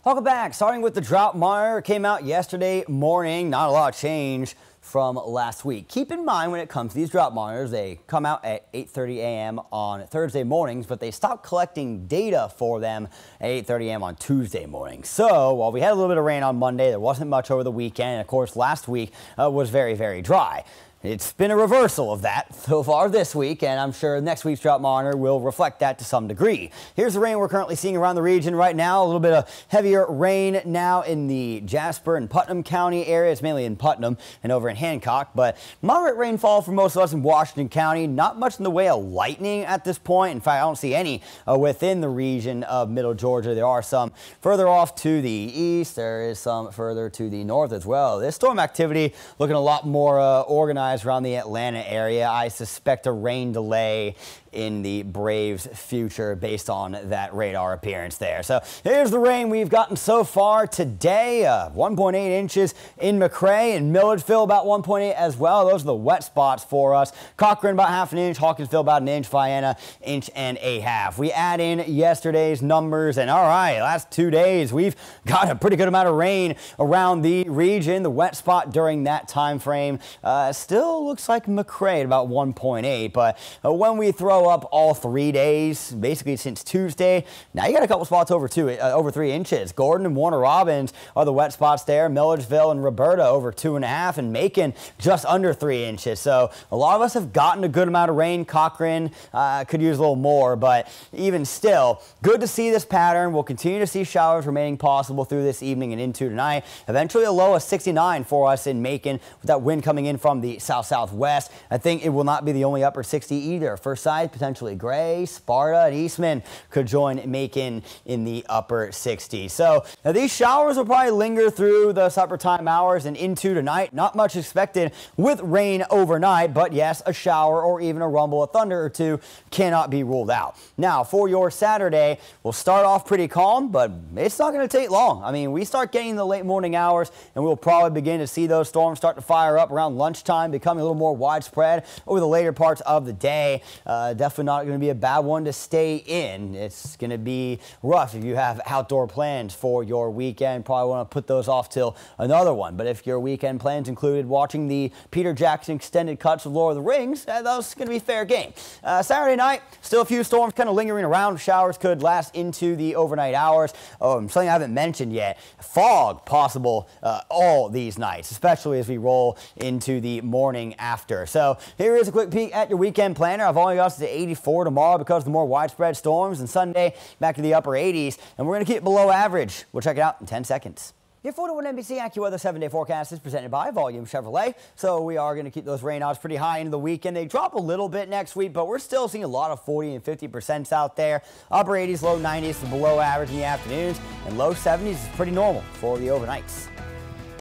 Welcome back. Starting with the drought monitor, came out yesterday morning. Not a lot of change from last week. Keep in mind when it comes to these drought monitors, they come out at 8:30 a.m. on Thursday mornings, but they stopped collecting data for them at 8:30 a.m. on Tuesday morning. So while we had a little bit of rain on Monday, there wasn't much over the weekend. And of course, last week was very, very dry. It's been a reversal of that so far this week, and I'm sure next week's drought monitor will reflect that to some degree. Here's the rain we're currently seeing around the region right now. A little bit of heavier rain now in the Jasper and Putnam County area. It's mainly in Putnam and over in Hancock, but moderate rainfall for most of us in Washington County. Not much in the way of lightning at this point. In fact, I don't see any within the region of Middle Georgia. There are some further off to the east. There is some further to the north as well. This storm activity looking a lot more organized around the Atlanta area. I suspect a rain delay in the Braves' future based on that radar appearance there. So here's the rain we've gotten so far today. 1.8 inches in McRae and Milledgeville, about 1.8 as well. Those are the wet spots for us. Cochran about half an inch, Hawkinsville about an inch, Vienna inch and a half. We add in yesterday's numbers, and all right, last 2 days we've got a pretty good amount of rain around the region. The wet spot during that time frame still looks like McRae at about 1.8, but when we throw up all 3 days, basically since Tuesday, now you got a couple spots over 3 inches. Gordon and Warner Robins are the wet spots there. Milledgeville and Roberta over 2.5, and Macon just under 3 inches. So a lot of us have gotten a good amount of rain. Cochran could use a little more, but even still, good to see this pattern. We'll continue to see showers remaining possible through this evening and into tonight. Eventually a low of 69 for us in Macon with that wind coming in from the south-southwest. I think it will not be the only upper 60 either. First side, potentially Gray, Sparta, and Eastman could join Macon in the upper 60s. So now these showers will probably linger through the supper time hours and into tonight. Not much expected with rain overnight, but yes, a shower or even a rumble of thunder or two cannot be ruled out. Now for your Saturday, we'll start off pretty calm, but it's not going to take long. I mean, we start getting the late morning hours, and we'll probably begin to see those storms start to fire up around lunchtime, becoming a little more widespread over the later parts of the day. Definitely not going to be a bad one to stay in. It's going to be rough if you have outdoor plans for your weekend. Probably want to put those off till another one. But if your weekend plans included watching the Peter Jackson extended cuts of Lord of the Rings, that's going to be fair game. Saturday night, still a few storms kind of lingering around. Showers could last into the overnight hours. Something I haven't mentioned yet, fog possible all these nights, especially as we roll into the morning after. So here is a quick peek at your weekend planner. I've only got us to 84 tomorrow because of the more widespread storms, and Sunday back to the upper 80s, and we're going to keep it below average. We'll check it out in 10 seconds. Your 41 NBC AccuWeather 7-day forecast is presented by Volume Chevrolet. So we are going to keep those rain odds pretty high into the weekend. They drop a little bit next week, but we're still seeing a lot of 40 and 50% out there. Upper 80s, low 90s, below average in the afternoons, and low 70s is pretty normal for the overnights.